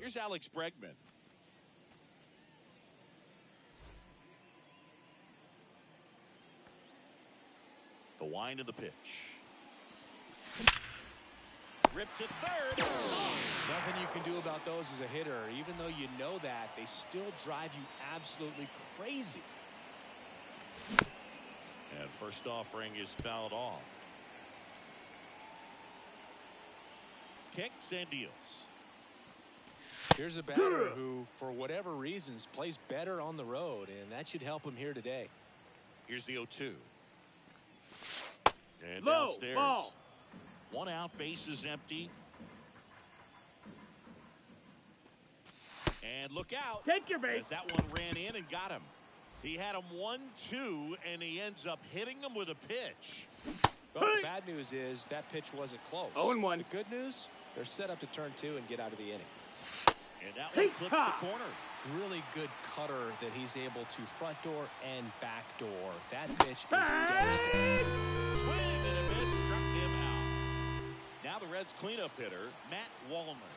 Here's Alex Bregman. The wind of the pitch. Ripped to third. Nothing you can do about those as a hitter. Even though you know that, they still drive you absolutely crazy. And first offering is fouled off. Kicks and deals. Here's a batter who, for whatever reasons, plays better on the road, and that should help him here today. Here's the 0-2. And low downstairs. ball. One out, base is empty. And look out. Take your base. As that one ran in and got him. He had him 1-2, and he ends up hitting him with a pitch. Well, the bad news is that pitch wasn't close. 0-1. The good news, they're set up to turn 2 and get out of the inning. And that one clips the corner. Really good cutter that he's able to front door and back door. That pitch is devastating. Swing and a miss, struck him out. Now the Reds' cleanup hitter, Matt Wallner.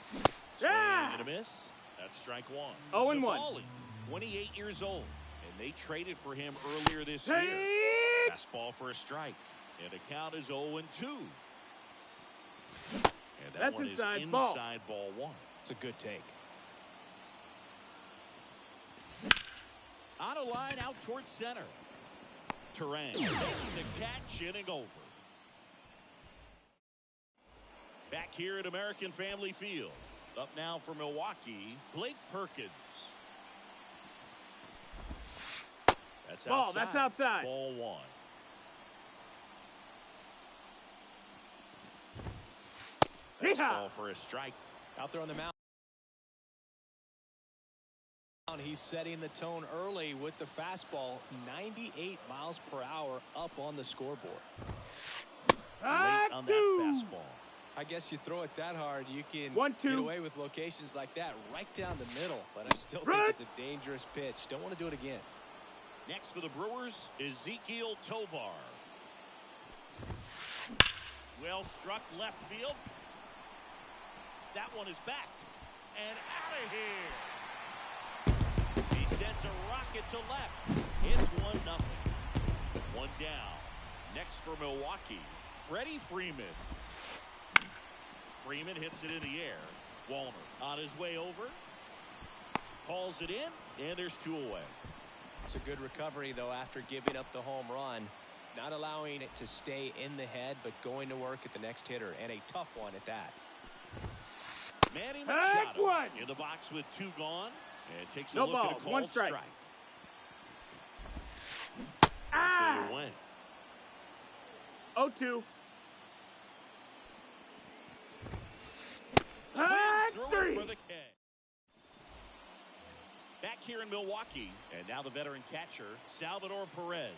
Swing and a miss. That's strike one. 0-1. Savali, 28 years old, and they traded for him earlier this year. Fastball for a strike, and the count is 0-2. And that one is inside ball 1. It's a good take. On a line out towards center. Turan takes the catch, inning over. Back here at American Family Field. Up now for Milwaukee, Blake Perkins. That's ball, outside. that's outside. Ball 1. That's ball for a strike. Out there on the mound. He's setting the tone early with the fastball. 98 miles per hour up on the scoreboard. Late on that fastball. I guess you throw it that hard, you can 1-2. get away with locations like that right down the middle. But I still think it's a dangerous pitch. Don't want to do it again. Next for the Brewers, Ezekiel Tovar. Well struck left field. That one is back and out of here. He sends a rocket to left. It's 1-0. One down. Next for Milwaukee, Freddie Freeman. Freeman hits it in the air. Wallner on his way over. Calls it in, and there's 2 away. It's a good recovery, though, after giving up the home run. Not allowing it to stay in the head, but going to work at the next hitter, and a tough one at that. Manny Machado in the box with 2 gone, and takes a look at a called strike. So you win. 0-2. Swings for the K. Back here in Milwaukee, and now the veteran catcher, Salvador Perez.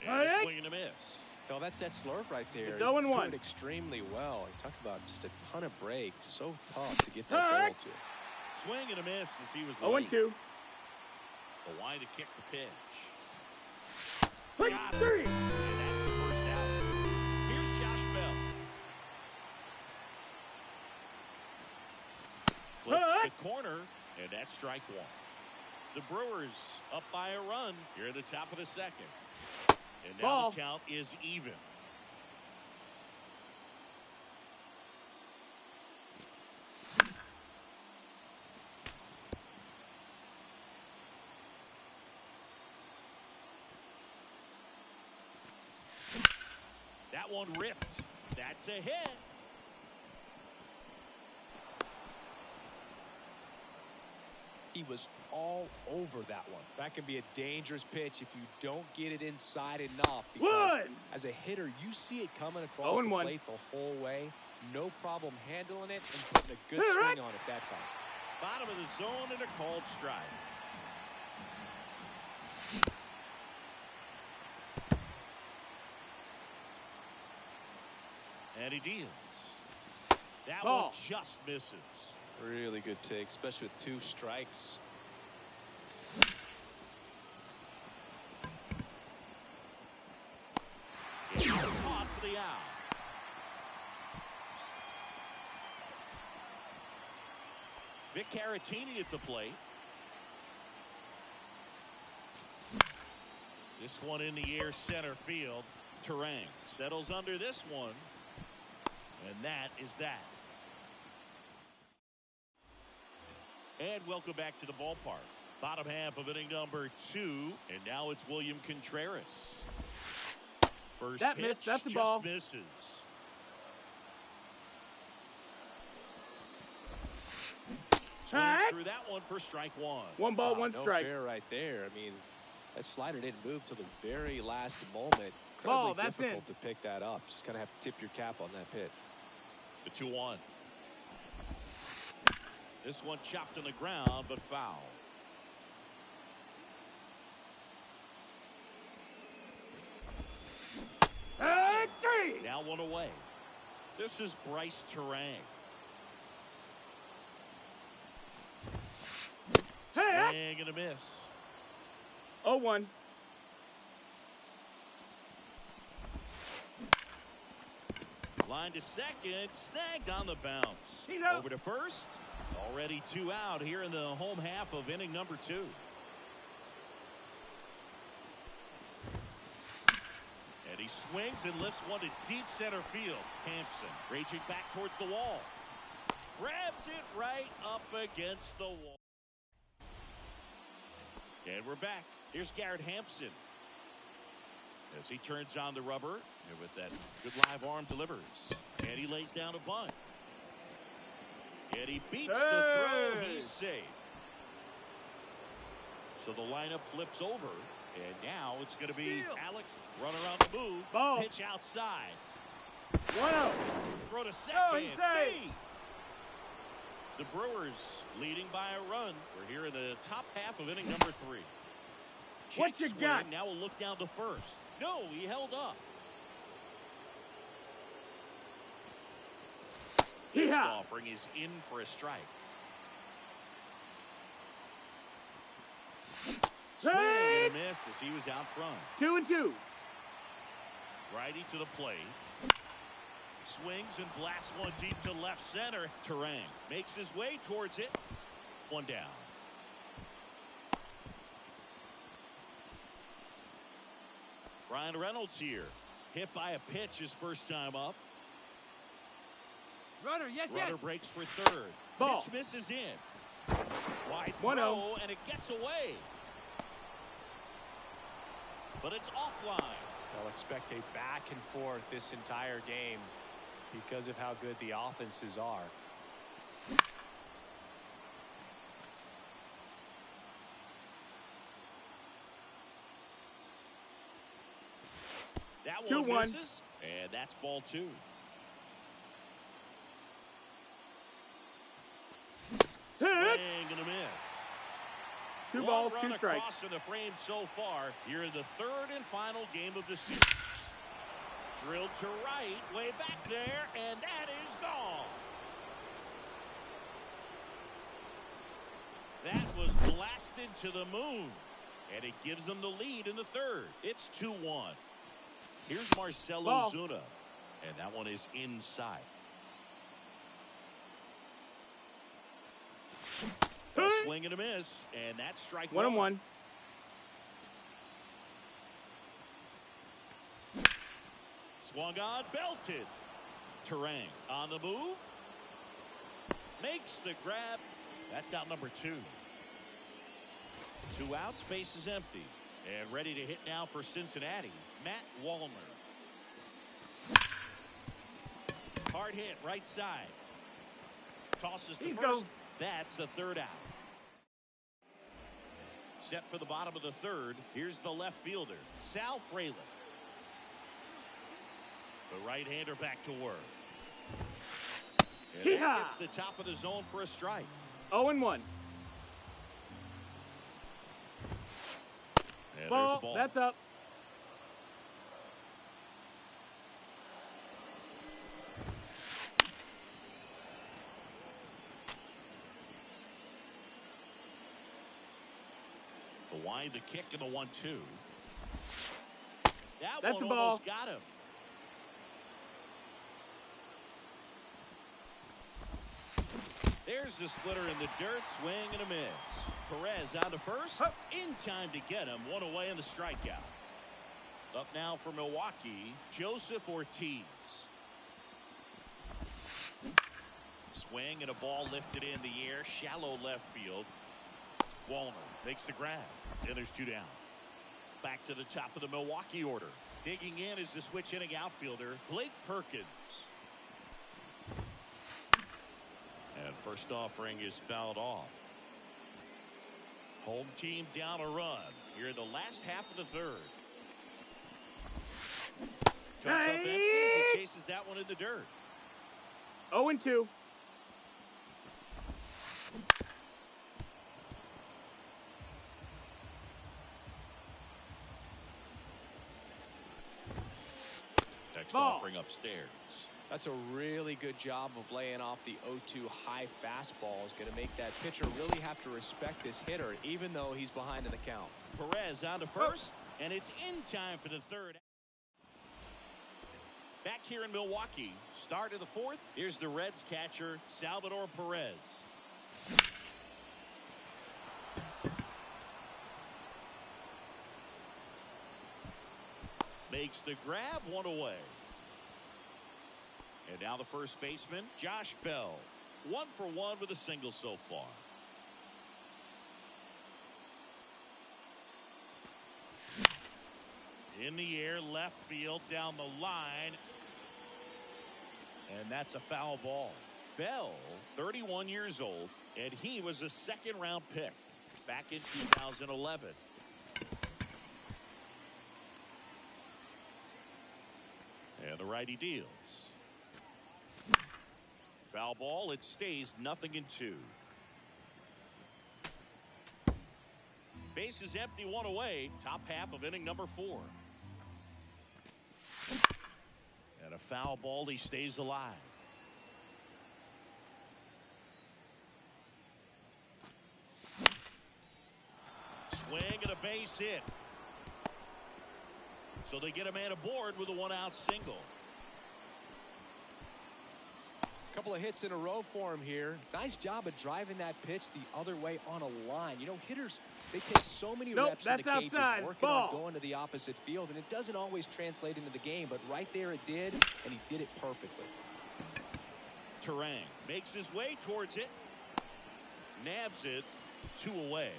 And a swing and a miss. Oh, that's that slurve right there. It's 0-1. He threw it extremely well. He talked about just a ton of breaks. So tough to get that ball to. Swing and a miss as he was 0-2. The wind to kick the pitch. 3. And that's the first out. Here's Josh Bell. Flips the corner, and that's strike 1. The Brewers up by a run here at the top of the second. And now the count is even. That one ripped. That's a hit. He was all over that one. That can be a dangerous pitch if you don't get it inside enough. Because as a hitter, you see it coming across the plate the whole way. No problem handling it and putting a good swing on it that time. Bottom of the zone and a called strike. And he deals. That one just misses. Really good take, especially with 2 strikes. It's caught for the out. Vic Caratini at the plate. This one in the air center field. Terang settles under this one. And that is that. And welcome back to the ballpark. Bottom half of inning number 2. And now it's William Contreras. First that pitch missed. That's a just ball. misses. Swings through that one for strike one. One ball, one strike. No fair right there. I mean, that slider didn't move till the very last moment. Ball, Incredibly that's difficult in. to pick that up. Just gonna have to tip your cap on that pitch. The 2-1. This one chopped on the ground, but foul. Three. Now one away. This is Bryce Terang. Hey. Swing and a miss. 0-1. Line to second, snagged on the bounce. He's out. Over to first. It's already 2 out here in the home half of inning number 2. And he swings and lifts one to deep center field. Hampson raging back towards the wall. Grabs it right up against the wall. And we're back. Here's Garrett Hampson. As he turns on the rubber, and with that good live arm delivers. And he lays down a bunt. And he beats the throw. He's safe. So the lineup flips over. And now it's going to be Alex run around the move. Ball. Pitch outside. 1-0. Throw to second. Oh, he's safe. Save. The Brewers leading by a run. We're here in the top half of inning number 3. What Check you swing. got? Now we'll look down to first. No, he held up. Next Yeah. offering is in for a strike. Swing and a miss as he was out front. 2-2. Righty to the plate. Swings and blasts one deep to left center. Terang makes his way towards it. One down. Ryan Reynolds here. Hit by a pitch his first time up. Runner, Runner breaks for third. Ball. Pitch misses in. Wide 1-0. throw, and it gets away. But it's offline. They'll expect a back and forth this entire game because of how good the offenses are. That one 2-1. misses, and that's ball 2. Swing and a miss. 2 One balls, run 2 strikes. across in the frame so far. Here in the third and final game of the series. Drilled to right, way back there, and that is gone. That was blasted to the moon, and it gives them the lead in the third. It's 2-1. Here's Marcell Ball. Ozuna, and that one is inside. A swing and a miss, and that's strike 1-1. Swung on, belted. Terang on the move. Makes the grab. That's out number 2. 2 outs, base is empty. And ready to hit now for Cincinnati, Matt Wallner. Hard hit, right side. Tosses to He's first. go. That's the third out. Set for the bottom of the third. Here's the left fielder, Sal Frelick. The right-hander back to work. And that gets the top of the zone for a strike. 0-1. And there's a Ball. ball. That's up. The wind, the kick, and the 1-2. That That's one a ball. almost got him. There's the splitter in the dirt, swing and a miss. Perez on to first, in time to get him, one away in the strikeout. Up now for Milwaukee, Joseph Ortiz. Swing and a ball lifted in the air, shallow left field. Wallner makes the grab, and there's two down. Back to the top of the Milwaukee order. Digging in is the switch hitting outfielder, Blake Perkins. And first offering is fouled off. Home team down a run here in the last half of the third. Comes up empty as he chases that one in the dirt. 0-2. Next offering upstairs. That's a really good job of laying off the 0-2 high fastball. Is going to make that pitcher really have to respect this hitter, even though he's behind in the count. Perez on to first, and it's in time for the third. Back here in Milwaukee, start of the fourth. Here's the Reds catcher, Salvador Perez. Makes the grab, one away. And now the first baseman, Josh Bell. 1 for 1 with a single so far. In the air, left field, down the line. And that's a foul ball. Bell, 31 years old, and he was a second-round pick back in 2011. And the righty deals. Foul ball, it stays 0-2. Base is empty, one away. Top half of inning number 4. And a foul ball, he stays alive. Swing and a base hit. So they get a man aboard with a 1-out single. Couple of hits in a row for him here. Nice job of driving that pitch the other way on a line. You know, hitters, they take so many reps in the cages working on going to the opposite field, and it doesn't always translate into the game, but right there it did, and he did it perfectly. Terang makes his way towards it. Nabs it, 2 away.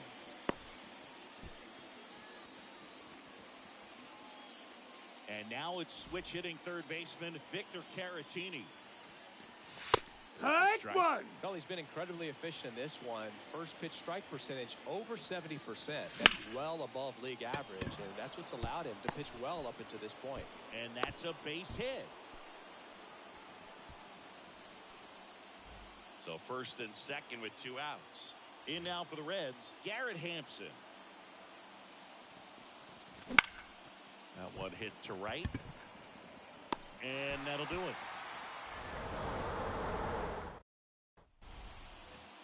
And now it's switch hitting third baseman Victor Caratini. One. Well, he's been incredibly efficient in this one. First pitch strike percentage over 70%. That's well above league average, and that's what's allowed him to pitch well up until this point. And that's a base hit. So first and second with 2 outs. In now for the Reds, Garrett Hampson. That one hit to right. And that'll do it.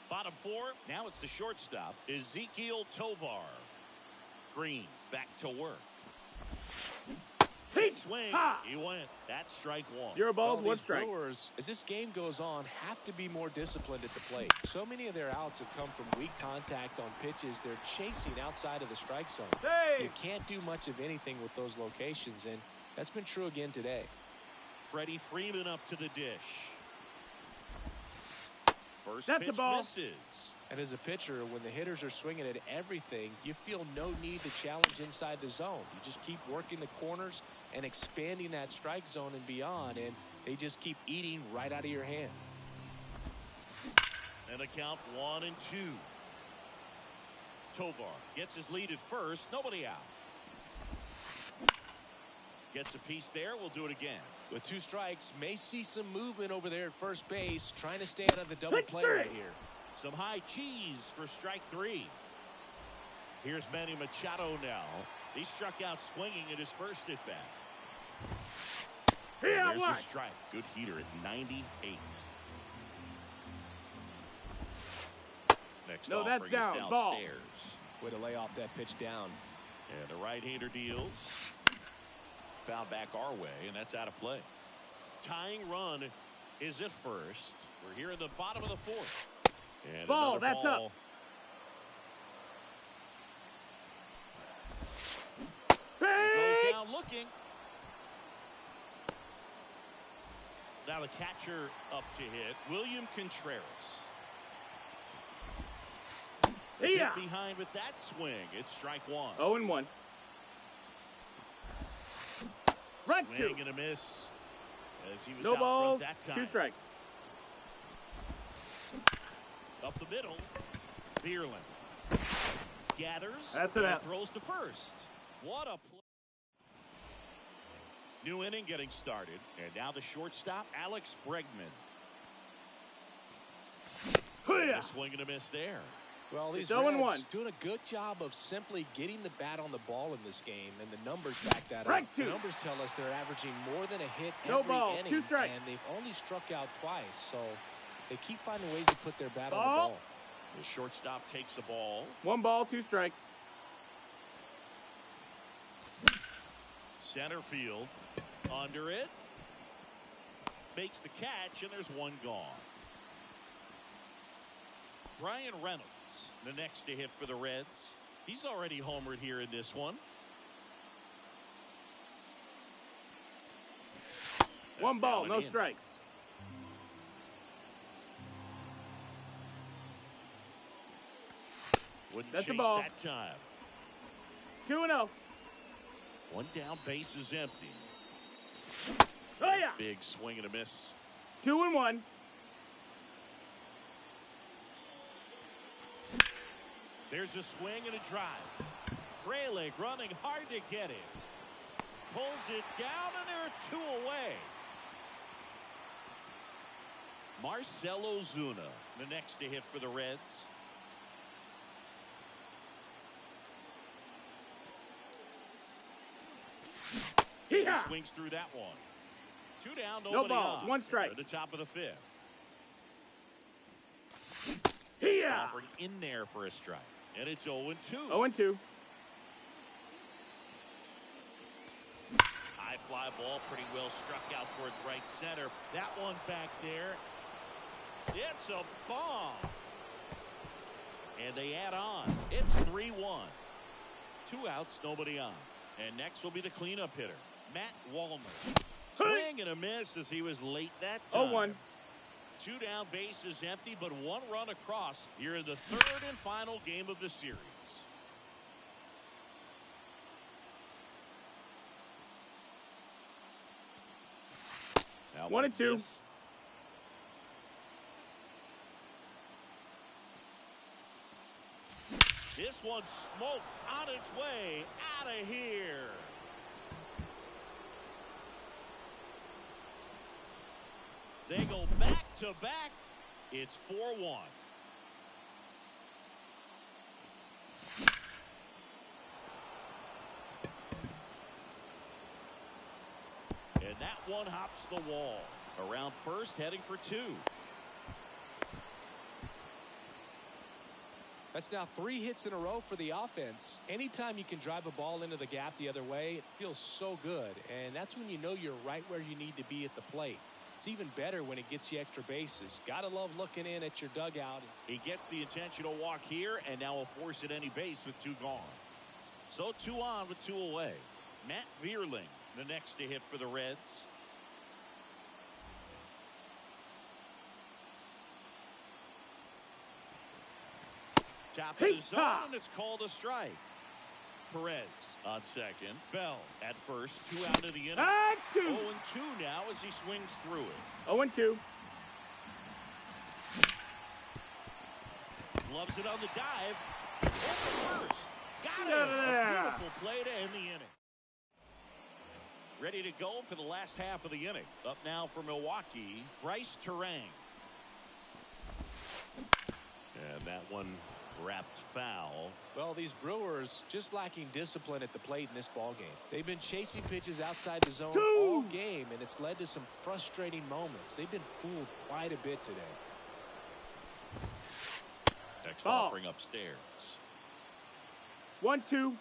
Bottom 4, now it's the shortstop, Ezekiel Tovar. Green back to work. Big swing. He went. That's strike 1. 0 balls, 1 these strike. Brewers, as this game goes on, have to be more disciplined at the plate. So many of their outs have come from weak contact on pitches they're chasing outside of the strike zone. Hey. You can't do much of anything with those locations, and that's been true again today. Freddie Freeman up to the dish. First That's pitch a ball. misses. And as a pitcher, when the hitters are swinging at everything, you feel no need to challenge inside the zone. You just keep working the corners and expanding that strike zone and beyond, and they just keep eating right out of your hand. And a count 1-2. Tovar gets his lead at first. Nobody out. Gets a piece there. We'll do it again. With 2 strikes, may see some movement over there at first base, trying to stay out of the double play right here. Some high cheese for strike 3. Here's Manny Machado now. He struck out swinging at his first at bat. There's the strike. Good heater at 98. Next offering is downstairs. Ball. Way to lay off that pitch down. And the right-hander deals. Foul back our way, and that's out of play. Tying run is at first. We're here in the bottom of the 4th. And ball, that's ball. up. Goes down looking. Now the catcher up to hit, William Contreras. Yeah. Behind with that swing. It's strike one. 0-1. Right Swing two. and a miss. As he was No out balls, front that 2 time. strikes. Up the middle. Bierlin gathers. That's it and out. throws to first. What a play. New inning getting started. And now the shortstop, Alex Bregman. Yeah. A swing and a miss there. Well, these It's 0-1. Reds doing a good job of simply getting the bat on the ball in this game, and the numbers back that Right up. two. The numbers tell us they're averaging more than a hit No every ball, inning, 2 strikes. and they've only struck out twice, so they keep finding ways to put their bat on the Ball. ball. The shortstop takes the ball. 1 ball, 2 strikes. Center field. Under it. Makes the catch, and there's one gone. Brian Reynolds, the next to hit for the Reds. He's already homered here in this one. That's 1 ball, down no and in. strikes. Wouldn't That's a chase ball. that time. 2-0. One down, base is empty. Oh, yeah. Big swing and a miss. 2-1. There's a swing and a drive. Frelick running hard to get it. Pulls it down, and there are 2 away. Marcell Ozuna, the next to hit for the Reds. Yeah. He swings through that one. 2 down, No nobody balls, on. 1 strike. At the top of the 5th. Yeah. Offering in there for a strike. And it's 0-2. 0-2. High fly ball, pretty well struck out towards right center. That one back there. It's a bomb. And they add on. It's 3-1. 2 outs, nobody on. And next will be the cleanup hitter, Matt Wallner. Swing and a miss as he was late that time. 0-1. 2 down, base is empty, but 1 run across here in the 3rd and final game of the series. Now 1-2. missed. This one smoked on its way out of here. They go back to back. It's 4-1. And that one hops the wall. Around first, heading for 2. That's now 3 hits in a row for the offense. Anytime you can drive a ball into the gap the other way, it feels so good. And that's when you know you're right where you need to be at the plate. It's even better when it gets you extra bases. Gotta love looking in at your dugout. He gets the intentional walk here, and now will force at any base with 2 gone. So 2 on with 2 away. Matt Vierling, the next to hit for the Reds. Top of the zone, and it's called a strike. Perez on second. Bell at first. 2 out of the inning. 2. 0-2 now as he swings through it. 0-2. Loves it on the dive. Over first. Got it. A beautiful play to end the inning. Ready to go for the last half of the inning. Up now for Milwaukee, Bryce Terang. And that one wrapped foul. Well, these Brewers just lacking discipline at the plate in this ball game. They've been chasing pitches outside the zone all game, and it's led to some frustrating moments. They've been fooled quite a bit today. Next offering upstairs. 1-2.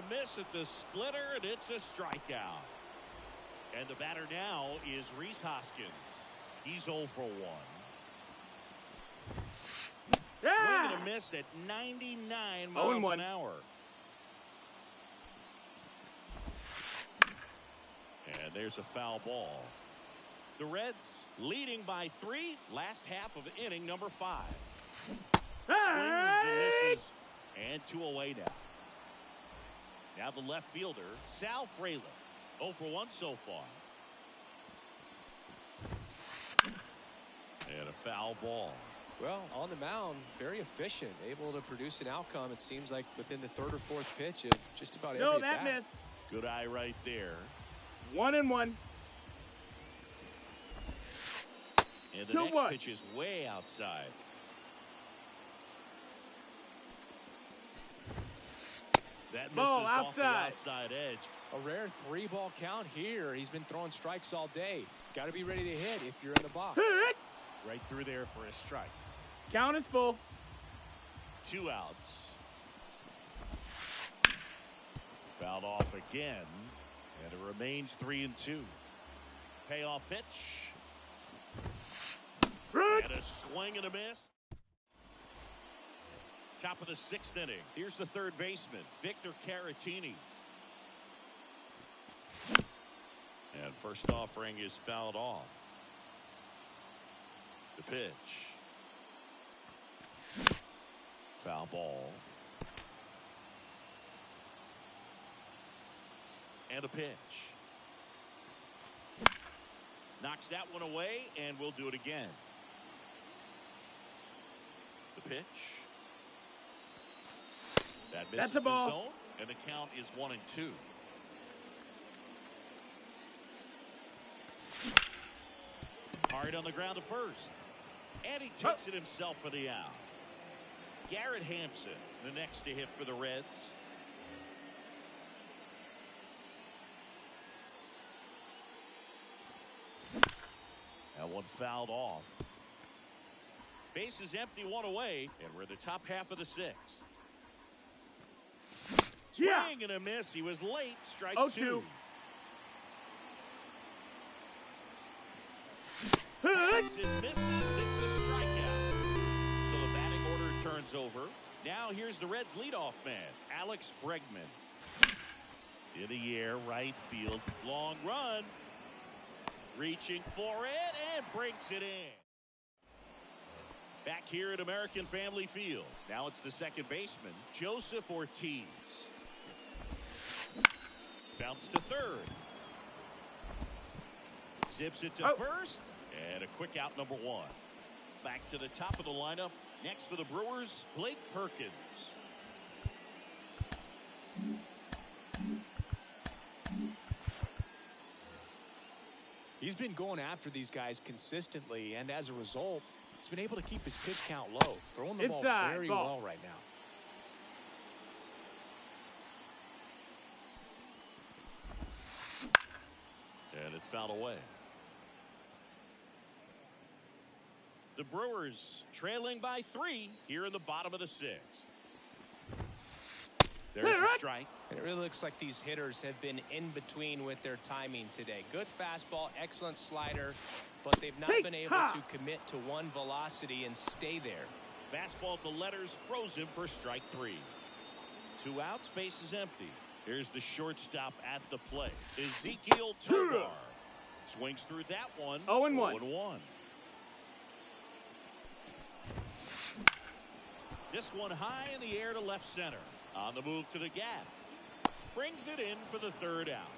a miss at the splitter, and it's a strikeout. And the batter now is Rhys Hoskins. He's 0 for 1. Yeah. Swing and a miss at 99 miles an hour. And there's a foul ball. The Reds leading by 3. Last half of inning number 5. Swings and misses. And 2 away now. Now the left fielder, Sal Frelick. 0 for 1 so far. And a foul ball. Well, on the mound, very efficient, able to produce an outcome, it seems like, within the 3rd or 4th pitch of just about every No, that at-bat. missed. Good eye right there. 1-1. And the 2-1. next pitch is way outside. That misses Ball off the outside. outside edge. A rare 3-ball count here. He's been throwing strikes all day. Got to be ready to hit if you're in the box. Right through there for a strike. Count is full. 2 outs. Fouled off again. And it remains 3-2. Payoff pitch. And a swing and a miss. Top of the 6th inning. Here's the 3rd baseman, Victor Caratini. And first offering is fouled off. The pitch. Foul ball. And a pitch. Knocks that one away, and we'll do it again. The pitch. That misses That's a ball. the zone, and the count is 1-2. Hard on the ground to first. And he takes it himself for the out. Garrett Hampson, the next to hit for the Reds. That one fouled off. Base is empty, 1 away, and we're in the top half of the 6th. Yeah. Swing and a miss. He was late. Strike 0-2. 2. Hit. It misses. It's a strikeout. So the batting order turns over. Now here's the Reds' leadoff man, Alex Bregman. In the air, right field. Long run. Reaching for it and breaks it in. Back here at American Family Field. Now it's the 2nd baseman, Joseph Ortiz. Bounce to 3rd. Zips it to 1st. And a quick out, number 1. Back to the top of the lineup. Next for the Brewers, Blake Perkins. He's been going after these guys consistently, and as a result, he's been able to keep his pitch count low. Throwing the ball Inside, very ball. well right now. And it's fouled away. The Brewers trailing by 3 here in the bottom of the 6th. There's a strike. And it really looks like these hitters have been in between with their timing today. Good fastball, excellent slider, but they've not been able to commit to one velocity and stay there. Fastball to letters frozen for strike 3. 2 outs, base is empty. Here's the shortstop at the plate, Ezekiel Tovar. Swings through that one. 0-1. 0-1. This one high in the air to left center. On the move to the gap. Brings it in for the 3rd out.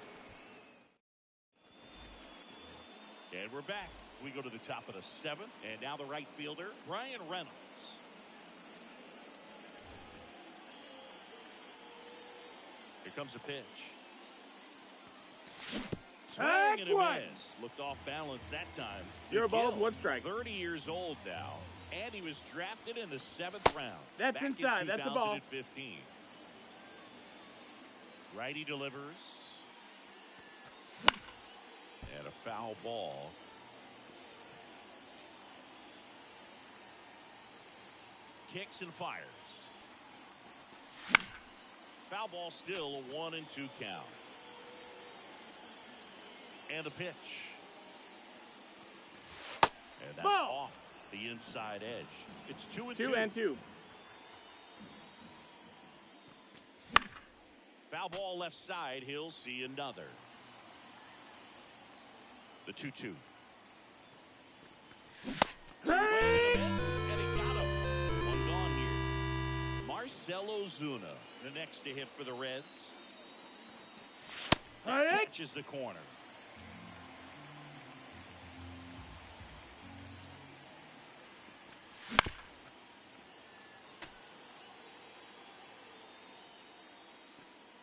And we're back. We go to the top of the 7th. And now the right fielder, Brian Reynolds. Here comes a pitch. Swing and a miss. Looked off balance that time. 0 balls, Gill, 1 strike. 30 years old now. And he was drafted in the 7th round. That's back inside. In That's a ball. 2015. Righty delivers. And a foul ball. Kicks and fires. Foul ball, still a 1-2 count. And the pitch. And that's off the inside edge. It's 2-2. 2-2. Foul ball left side. He'll see another. The 2-2. Hey! And he got him. One gone here. Marcelo Ozuna, the next to hit for the Reds. That catches the corner.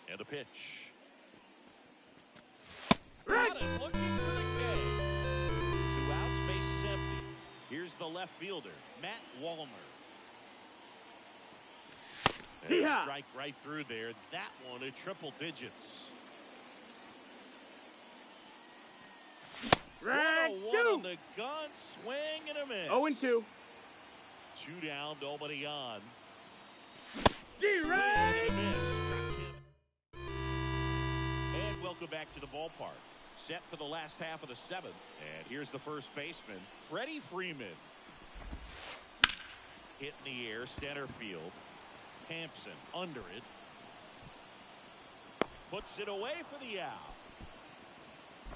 And the pitch. Got it, looking for the K. 2 outs, base is empty. Here's the left fielder, Matt Wallner. And a strike right through there. That one at triple digits. Right, 1-1 on the gun, swing and a miss. 0-2. 2 down, nobody on. Right. And welcome back to the ballpark. Set for the last half of the 7th. And here's the first baseman, Freddie Freeman. Hit in the air, center field. Hampson under it. Puts it away for the out.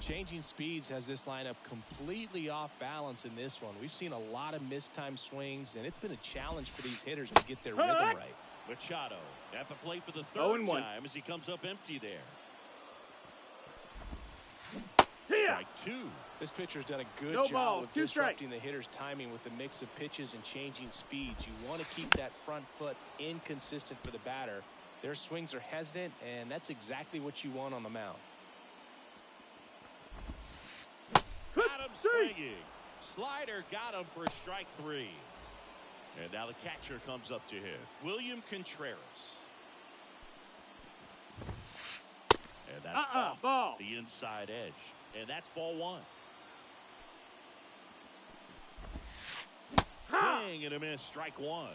Changing speeds has this lineup completely off balance in this one. We've seen a lot of mistimed swings, and it's been a challenge for these hitters to get their rhythm right. Machado at the plate for the 3rd time as he comes up empty there. Strike 2. This pitcher's done a good job balls, of 2 disrupting strikes. the hitter's timing with the mix of pitches and changing speeds. You want to keep that front foot inconsistent for the batter. Their swings are hesitant, and that's exactly what you want on the mound. Got him swinging. Slider got him for strike 3. And now the catcher comes up to him, William Contreras. And that's off ball. the inside edge. And that's ball 1. Swing and a miss, strike 1.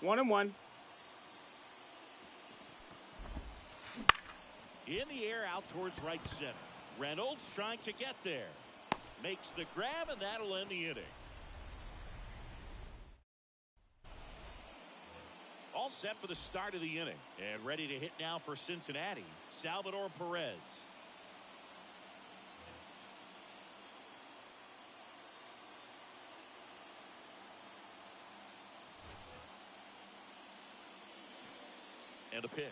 1-1. In the air, out towards right center. Reynolds trying to get there. Makes the grab, and that'll end the inning. All set for the start of the inning. And ready to hit now for Cincinnati, Salvador Perez. And a pitch.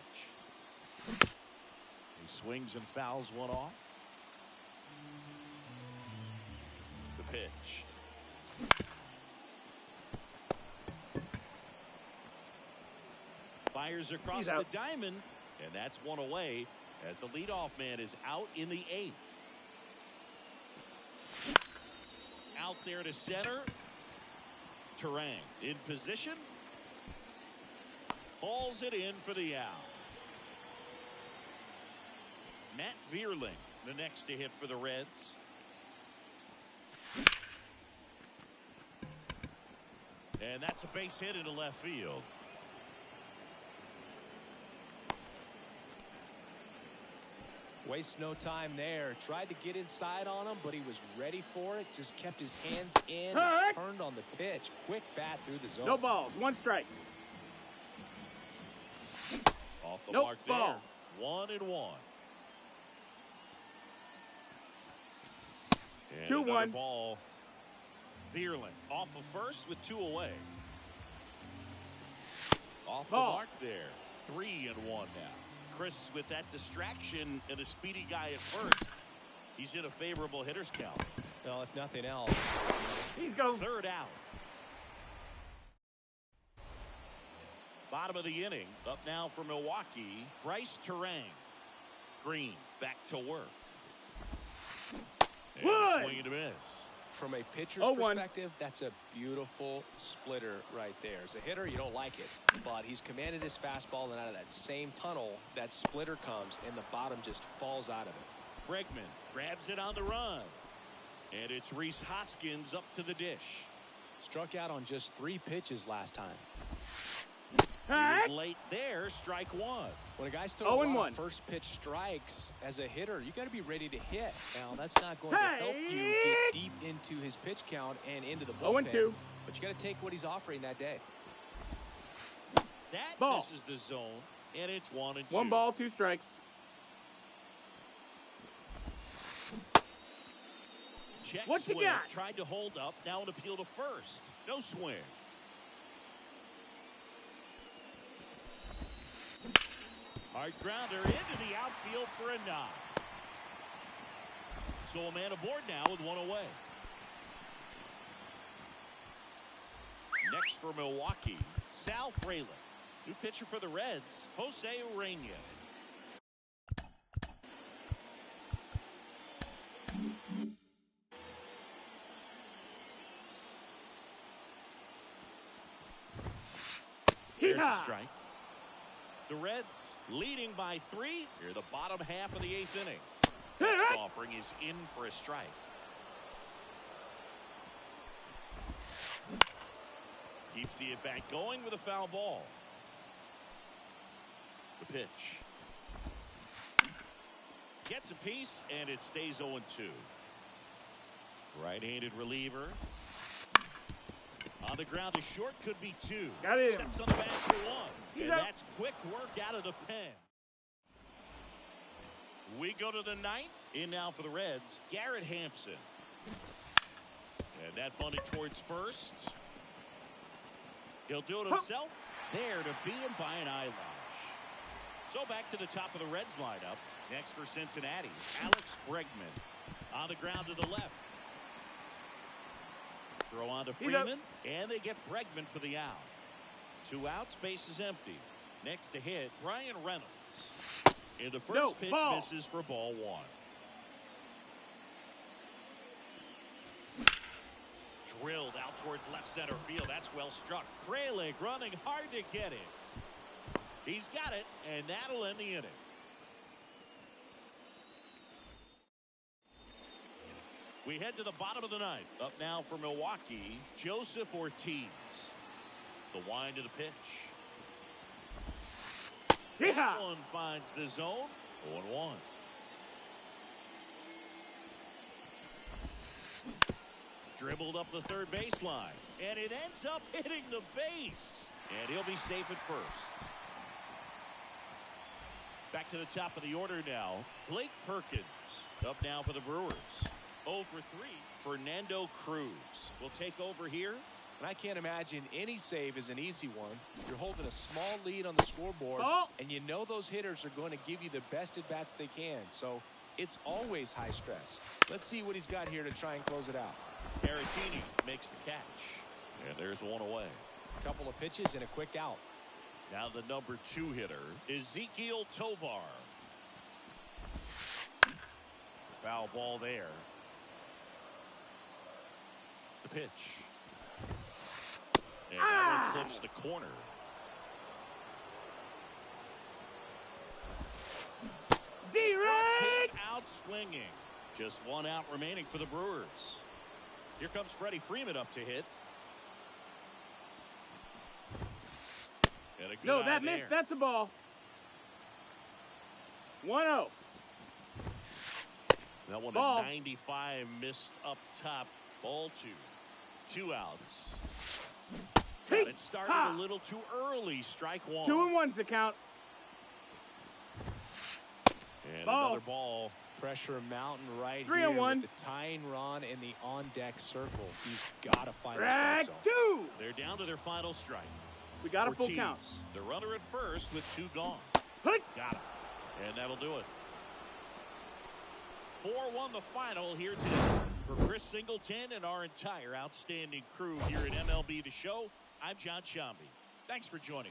He swings and fouls one off. The pitch. Fires across the diamond, and that's one away as the leadoff man is out in the 8th. Out there to center. Terang in position. Hauls it in for the out. Matt Vierling, the next to hit for the Reds. And that's a base hit into left field. Wastes no time there. Tried to get inside on him, but he was ready for it. Just kept his hands in. Turned on the pitch. Quick bat through the zone. No balls. 1 strike. Off the mark there. 1-1. 2-1. Ball. Vierling off of first with 2 away. Off the mark there. 3-1 now. Chris with that distraction and a speedy guy at first. He's in a favorable hitter's count. Well, if nothing else. He's going. 3rd out. Bottom of the inning. Up now for Milwaukee. Bryce Terang. Green back to work. And a swing and a miss. From a pitcher's perspective, that's a beautiful splitter right there. As a hitter, you don't like it, but he's commanded his fastball, and out of that same tunnel, that splitter comes, and the bottom just falls out of it. Bregman grabs it on the run, and it's Rhys Hoskins up to the dish. Struck out on just 3 pitches last time. He was late there, strike one. When a guy's throwing a lot of first pitch strikes as a hitter, you got to be ready to hit. Now, that's not going to help you get deep into his pitch count and into the bullpen. 0-2. But you got to take what he's offering that day. That Ball. misses the zone, and it's 1-2. 1 ball, 2 strikes. Check What you swing. got? Tried to hold up. Now an appeal to first. No swing. Hard grounder into the outfield for a knock. So a man aboard now with one away. Next for Milwaukee, Sal Frelick. New pitcher for the Reds, Jose Urena. Here's a strike. The Reds leading by 3 here the bottom half of the 8th inning. Next offering is in for a strike. Keeps the at-bat going with a foul ball. The pitch. Gets a piece, and it stays 0-2. Right-handed reliever. On the ground, a short could be 2. Got him. Steps on the bag for 1. And that's quick work out of the pen. We go to the 9th. In now for the Reds, Garrett Hampson. And that bunted towards first. He'll do it himself. There to beat him by an eyelash. So back to the top of the Reds lineup. Next for Cincinnati, Alex Bregman. On the ground to the left. Throw on to Freeman, and they get Bregman for the out. 2 outs, base is empty. Next to hit, Brian Reynolds. And the first pitch misses for ball 1. Drilled out towards left center field. That's well struck. Frelick running hard to get it. He's got it, and that'll end the inning. We head to the bottom of the 9th. Up now for Milwaukee, Joseph Ortiz. The wind of the pitch. That one finds the zone. 0-1. Dribbled up the third baseline. And it ends up hitting the base. And he'll be safe at first. Back to the top of the order now. Blake Perkins. Up now for the Brewers. 0 for 3. Fernando Cruz will take over here. And I can't imagine any save is an easy one. You're holding a small lead on the scoreboard, and you know those hitters are going to give you the best at-bats they can. So it's always high stress. Let's see what he's got here to try and close it out. Caratini makes the catch. And there's one away. A couple of pitches and a quick out. Now the number 2 hitter, Ezekiel Tovar. Foul ball there. The pitch. And that one clips the corner. D-Ray! Out swinging. Just 1 out remaining for the Brewers. Here comes Freddie Freeman up to hit. And a good No, that there. missed. That's a ball. 1-0. That one Ball. a 95 missed up top. Ball 2. 2 outs. Got it started a little too early. Strike 1. 2-1's the count. And another ball. Pressure mountain right 3-1. here with the tying run in the on-deck circle. He's got to find a strike zone. 2. They're down to their final strike. We got a Ortiz, full count. the runner at first with 2 gone. Hut. Got him. And that'll do it. 4-1 the final here today. For Chris Singleton and our entire outstanding crew here at MLB The Show, I'm John Shambi. Thanks for joining.